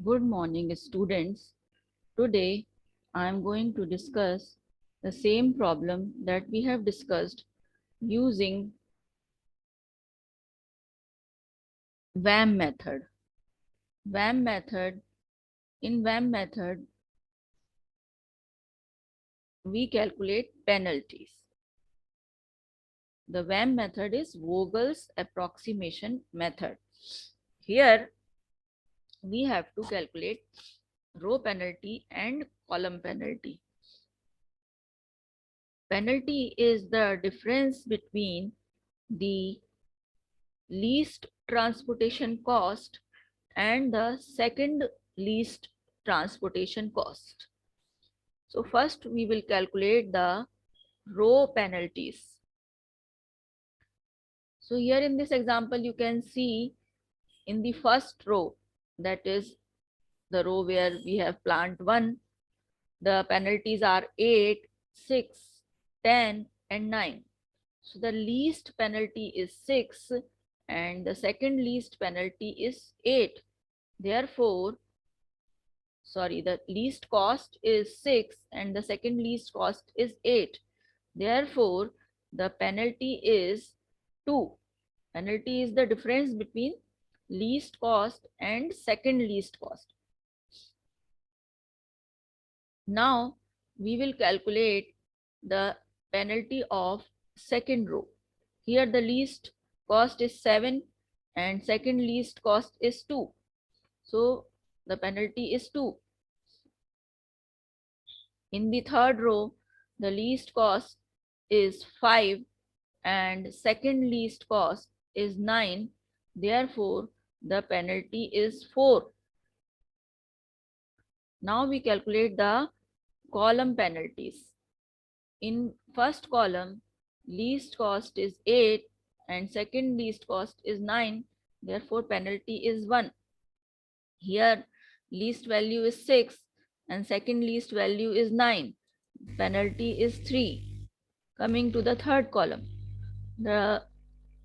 Good morning, students. Today, I am going to discuss the same problem that we have discussed using WAM method. WAM method. In WAM method, we calculate penalties. The WAM method is Vogel's approximation method. Here, we have to calculate row penalty and column penalty. Penalty is the difference between the least transportation cost and the second least transportation cost. So first we will calculate the row penalties. So here in this example you can see in the first row, that is the row where we have plant 1, the penalties are 8, 6, 10 and 9. So the least penalty is 6 and the second least penalty is 8. Therefore, the least cost is 6 and the second least cost is 8. Therefore, the penalty is 2. Penalty is the difference between least cost and second least cost. Now, we will calculate the penalty of second row. Here the least cost is 7 and second least cost is 2. So, the penalty is 2. In the third row, the least cost is 5 and second least cost is 9. Therefore, the penalty is 4. Now we calculate the column penalties. In first column, least cost is 8 and second least cost is 9. Therefore, penalty is 1. Here, least value is 6 and second least value is 9. Penalty is 3. Coming to the third column, the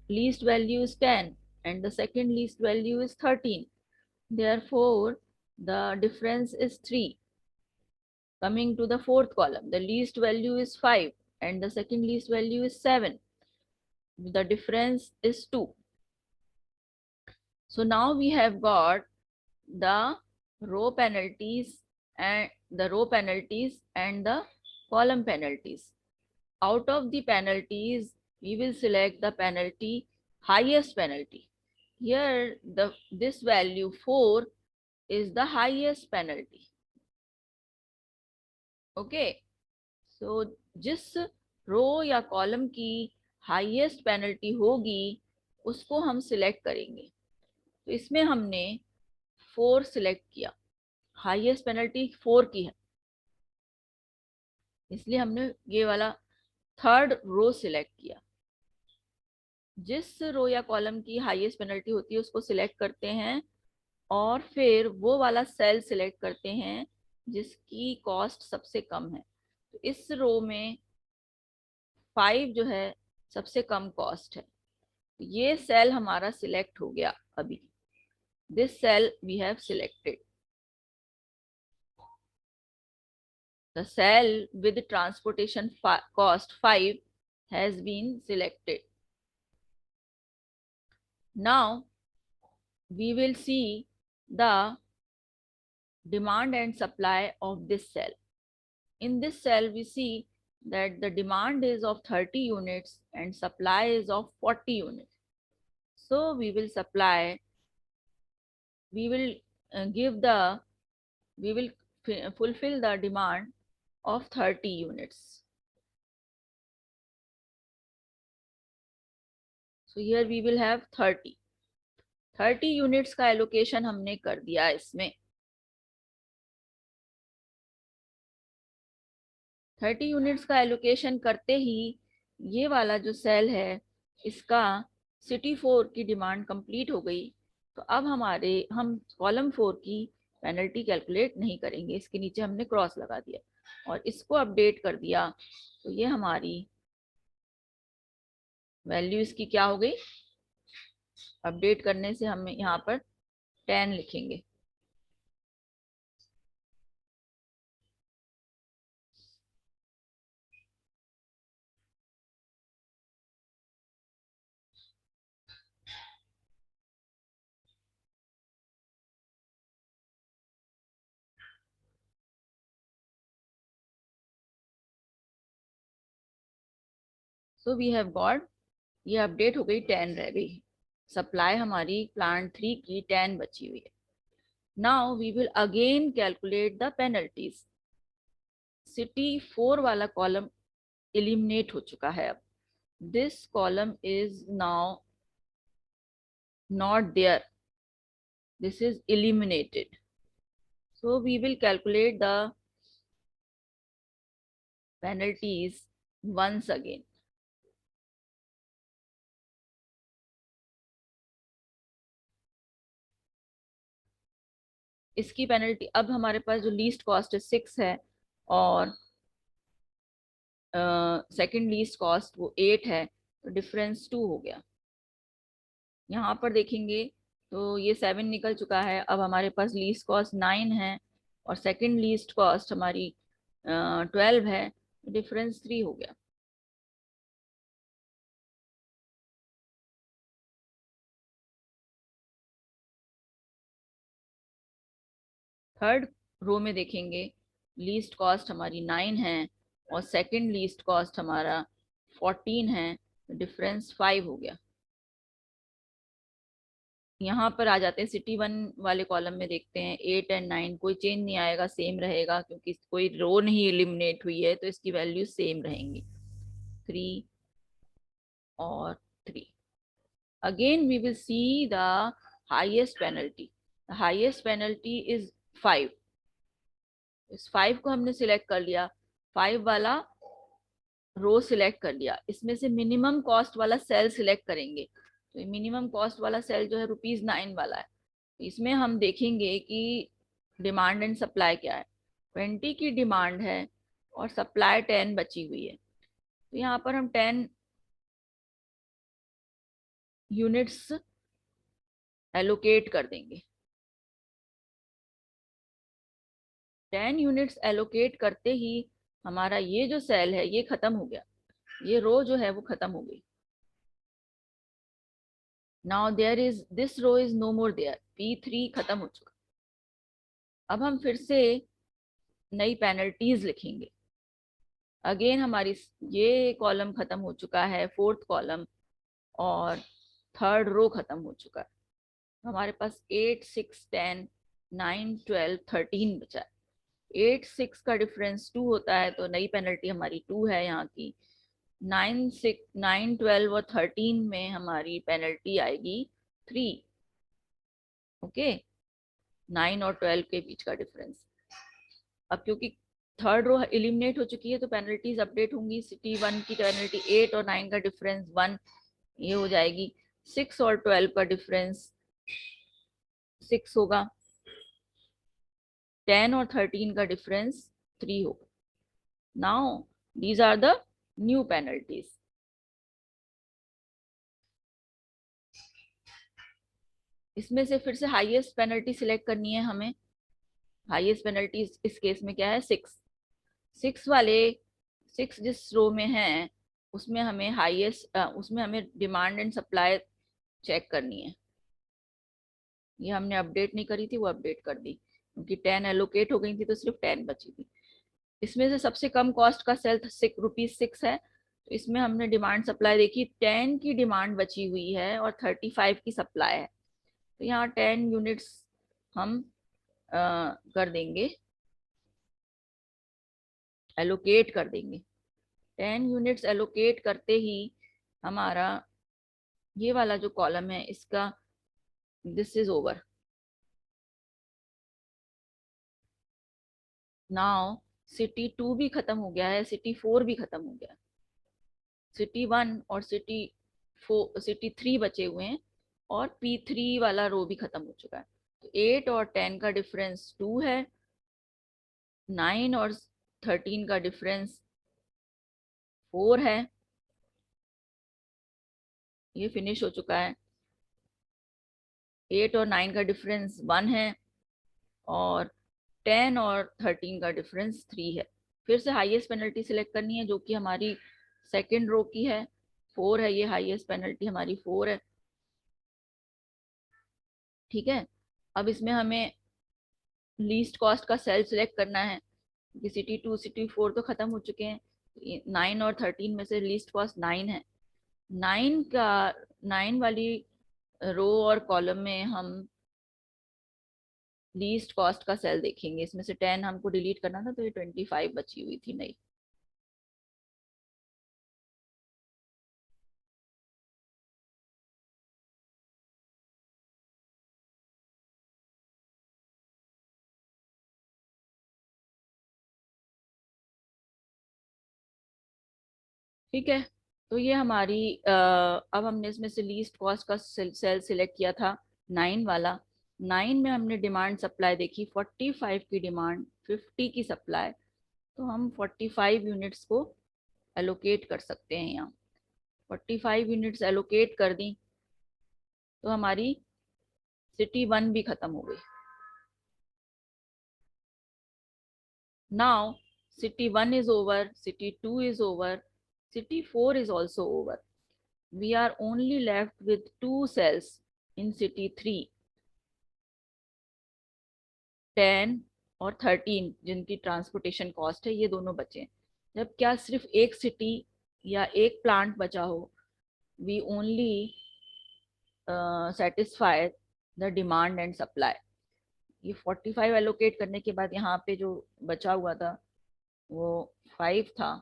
least value is 10 and the second least value is 13. Therefore, the difference is 3. Coming to the fourth column, the least value is 5 and the second least value is 7. The difference is 2. So now we have got the row penalties and the column penalties. Out of the penalties, we will select the penalty highest penalty. Here this value 4 is the highest penalty. Okay, so जिस रो या column की highest penalty होगी उसको हम select करेंगे. तो इसमें हमने 4 सिलेक्ट किया. हाईएस्ट पेनल्टी 4 की है, इसलिए हमने ये वाला थर्ड रो सिलेक्ट किया. जिस रो या कॉलम की हाईएस्ट पेनल्टी होती है उसको सिलेक्ट करते हैं और फिर वो वाला सेल सिलेक्ट करते हैं जिसकी कॉस्ट सबसे कम है. तो इस रो में 5 जो है सबसे कम कॉस्ट है. ये सेल हमारा सिलेक्ट हो गया. अभी this cell we have selected. The cell with transportation cost 5 has been selected. Now we will see the demand and supply of this cell. In this cell we see that the demand is of 30 units and supply is of 40 units. So we will supply, we will fulfill the demand of 30 units. So here we will have 30 units का allocation हमने कर दिया. इसमें 30 units का allocation करते ही ये वाला जो सेल है इसका सिटी 4 की डिमांड कंप्लीट हो गई. तो अब हम कॉलम 4 की पेनल्टी कैलकुलेट नहीं करेंगे. इसके नीचे हमने क्रॉस लगा दिया और इसको अपडेट कर दिया. तो ये हमारी वैल्यू इसकी क्या हो गई. अपडेट करने से हम यहाँ पर 10 लिखेंगे. सो वी हैव गॉट, ये अपडेट हो गई, 10 रह गई। सप्लाई हमारी प्लांट 3 की 10 बची हुई है। Now we will again calculate the penalties. City 4 वाला कॉलम एलिमिनेट हो चुका है। अब this column is now not there, this is eliminated, so we will calculate the penalties once again. इसकी पेनल्टी, अब हमारे पास जो लीस्ट कॉस्ट है 6 है और सेकंड लीस्ट कॉस्ट वो 8 है, तो डिफरेंस 2 हो गया। यहाँ पर देखेंगे तो ये 7 निकल चुका है। अब हमारे पास लीस्ट कॉस्ट 9 है और सेकंड लीस्ट कॉस्ट हमारी 12 है, डिफरेंस 3 हो गया। थर्ड रो में देखेंगे लीस्ट कॉस्ट हमारी 9 है और सेकंड लीस्ट कॉस्ट हमारा 14 है, डिफरेंस 5 हो गया। यहाँ पर आ जाते हैं सिटी 1 वाले कॉलम में, देखते हैं 8 एंड 9 कोई चेंज नहीं आएगा, सेम रहेगा क्योंकि कोई रो नहीं एलिमिनेट हुई है, तो इसकी वैल्यू सेम रहेंगी 3 और 3। Again we will see the highest penalty. The highest penalty is 5। इस 5 को हमने सिलेक्ट कर लिया, 5 वाला रो सिलेक्ट कर लिया। इसमें से मिनिमम कॉस्ट वाला सेल सिलेक्ट करेंगे, तो मिनिमम कॉस्ट वाला सेल जो है ₹9 वाला है। इसमें हम देखेंगे कि डिमांड एंड सप्लाई क्या है। 20 की डिमांड है और सप्लाई 10 बची हुई है, तो यहाँ पर हम 10 यूनिट्स एलोकेट कर देंगे। 10 यूनिट्स एलोकेट करते ही हमारा ये जो सेल है ये खत्म हो गया, ये रो जो है वो खत्म हो गई। Now there is this row is no more there, P3 खत्म हो चुका। अब हम फिर से नई पेनल्टीज लिखेंगे। अगेन हमारी ये कॉलम खत्म हो चुका है, फोर्थ कॉलम, और थर्ड रो खत्म हो चुका है। हमारे पास 8, 6, 10, 9, 12, 13 बचा है। 8, 6 का डिफरेंस 2 होता है, तो नई पेनल्टी हमारी 2 है यहाँ की। 9, 6, 9, 12 और 13 में हमारी पेनल्टी आएगी 3। ओके, 9 और 12 के बीच का डिफरेंस। अब क्योंकि थर्ड रो एलिमिनेट हो चुकी है तो पेनल्टीज अपडेट होंगी। सिटी 1 की पेनल्टी 8 और 9 का डिफरेंस 1, ये हो जाएगी। 6 और 12 का डिफरेंस 6 होगा। 10 और 13 का डिफरेंस 3 होगा। Now these are the new penalties. इसमें से फिर से हाईएस्ट पेनल्टी सिलेक्ट करनी है हमें। हाईएस्ट पेनल्टी इस केस में क्या है, 6। 6 वाले 6 जिस रो में है उसमें हमें हाईएस्ट, उसमें हमें डिमांड एंड सप्लाई चेक करनी है। ये हमने अपडेट नहीं करी थी, वो अपडेट कर दी क्योंकि 10 एलोकेट हो गई थी तो सिर्फ 10 बची थी। इसमें से सबसे कम कॉस्ट का सेल ₹6 है, तो इसमें हमने डिमांड सप्लाई देखी, 10 की डिमांड बची हुई है और 35 की सप्लाई है, तो यहाँ 10 यूनिट्स हम कर देंगे, एलोकेट कर देंगे। 10 यूनिट्स एलोकेट करते ही हमारा ये वाला जो कॉलम है इसका this is over. Now city 2 भी खत्म हो गया है, सिटी 4 भी खत्म हो गया। सिटी 1 और सिटी 3 बचे हुए हैं और P3 वाला रो भी खत्म हो चुका है। तो 8 और 10 का डिफरेंस 2 है। 9 और 13 का डिफरेंस 4 है, ये फिनिश हो चुका है। 8 और 9 का डिफरेंस 1 है और 10 और 13 का डिफरेंस 3 है। फिर से हाईएस्ट पेनल्टी सिलेक्ट करनी है जो कि हमारी सेकेंड रो की है, 4 है, ये हाईएस्ट पेनल्टी हमारी 4 है। ठीक है, अब इसमें हमें लीस्ट कॉस्ट का सेल सिलेक्ट करना है क्योंकि सिटी 2 सिटी 4 तो खत्म हो चुके हैं। 9 और 13 में से लीस्ट कॉस्ट 9 है। 9 वाली रो और कॉलम में हम लीस्ट कॉस्ट का सेल देखेंगे। इसमें से 10 हमको डिलीट करना था, तो ये 25 बची हुई थी नहीं। ठीक है, तो ये हमारी अब हमने इसमें से लीस्ट कॉस्ट का सेल सिलेक्ट किया था 9 वाला। 9 में हमने डिमांड सप्लाई देखी, 45 की डिमांड, 50 की सप्लाई। तो हम 45 यूनिट्स को एलोकेट कर सकते हैं यहाँ। 45 यूनिट्स एलोकेट कर दी तो हमारी सिटी 1 भी खत्म हो गई। Now city 1 is over, city 2 is over, city 4 is also over. We are only left with 2 cells in city 3, 10 और 13, जिनकी ट्रांसपोर्टेशन कॉस्ट है, ये दोनों बचे। जब क्या सिर्फ एक सिटी या एक प्लांट बचा हो, we only satisfy the demand and supply. ये 45 एलोकेट करने के बाद यहाँ पे जो बचा हुआ था वो 5 था।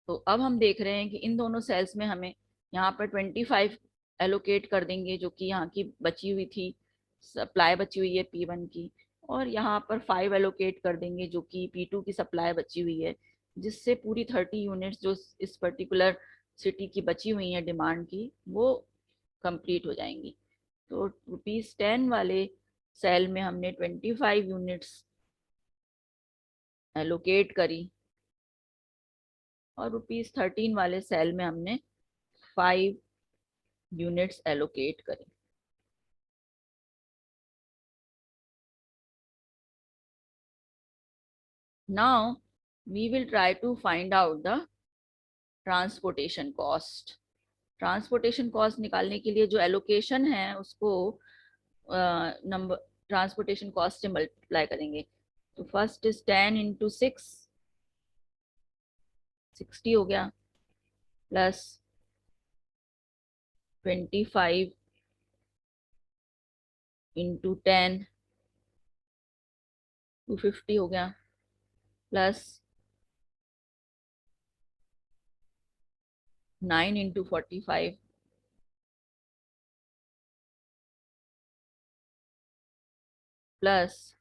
तो अब हम देख रहे हैं कि इन दोनों सेल्स में हमें यहाँ पर 25 एलोकेट कर देंगे, जो कि यहाँ की बची हुई थी, सप्लाई बची हुई है P1 की। और यहाँ पर 5 एलोकेट कर देंगे, जो कि P2 की सप्लाई बची हुई है, जिससे पूरी 30 यूनिट्स जो इस पर्टिकुलर सिटी की बची हुई है डिमांड की, वो कंप्लीट हो जाएंगी। तो ₹10 वाले सेल में हमने 25 यूनिट्स एलोकेट करी, और ₹13 वाले सेल में हमने 5 यूनिट्स एलोकेट करें। Now we will try to find out the transportation cost. Transportation cost निकालने के लिए जो एलोकेशन है उसको नंबर ट्रांसपोर्टेशन कॉस्ट से मल्टीप्लाई करेंगे। तो फर्स्ट इज 10 इंटू 6, 60 हो गया, प्लस 25 इंटू 10, 250 हो गया, plus 9 into 45, plus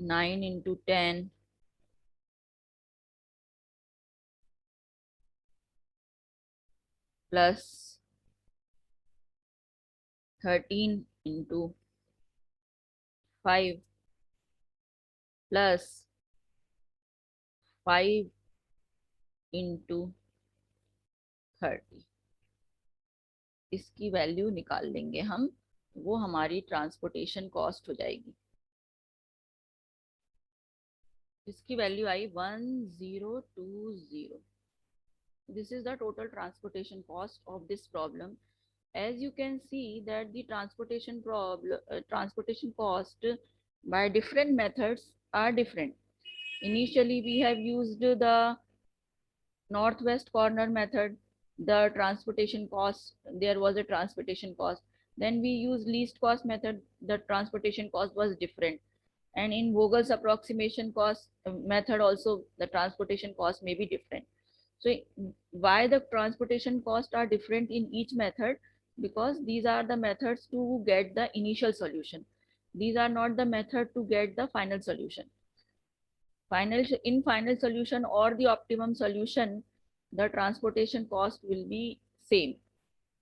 9 into 10, plus 13 into 5, plus 5 into 30। इसकी वैल्यू निकाल लेंगे हम, वो हमारी ट्रांसपोर्टेशन कॉस्ट हो जाएगी। इसकी value I 1020। This is the total transportation cost of this problem. As you can see that the transportation cost by different methods are different. Initially we have used the northwest corner method. The transportation cost, there was a transportation cost. Then we used least cost method. The transportation cost was different. And in Vogel's approximation cost method also, the transportation cost may be different. So why the transportation costs are different in each method? Because these are the methods to get the initial solution. These are not the method to get the final solution. In final solution or the optimum solution, the transportation cost will be same.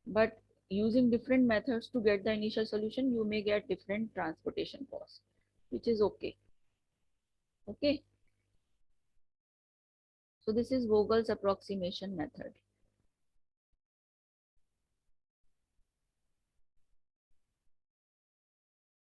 But using different methods to get the initial solution, you may get different transportation cost, which is okay. Okay. So this is Vogel's approximation method.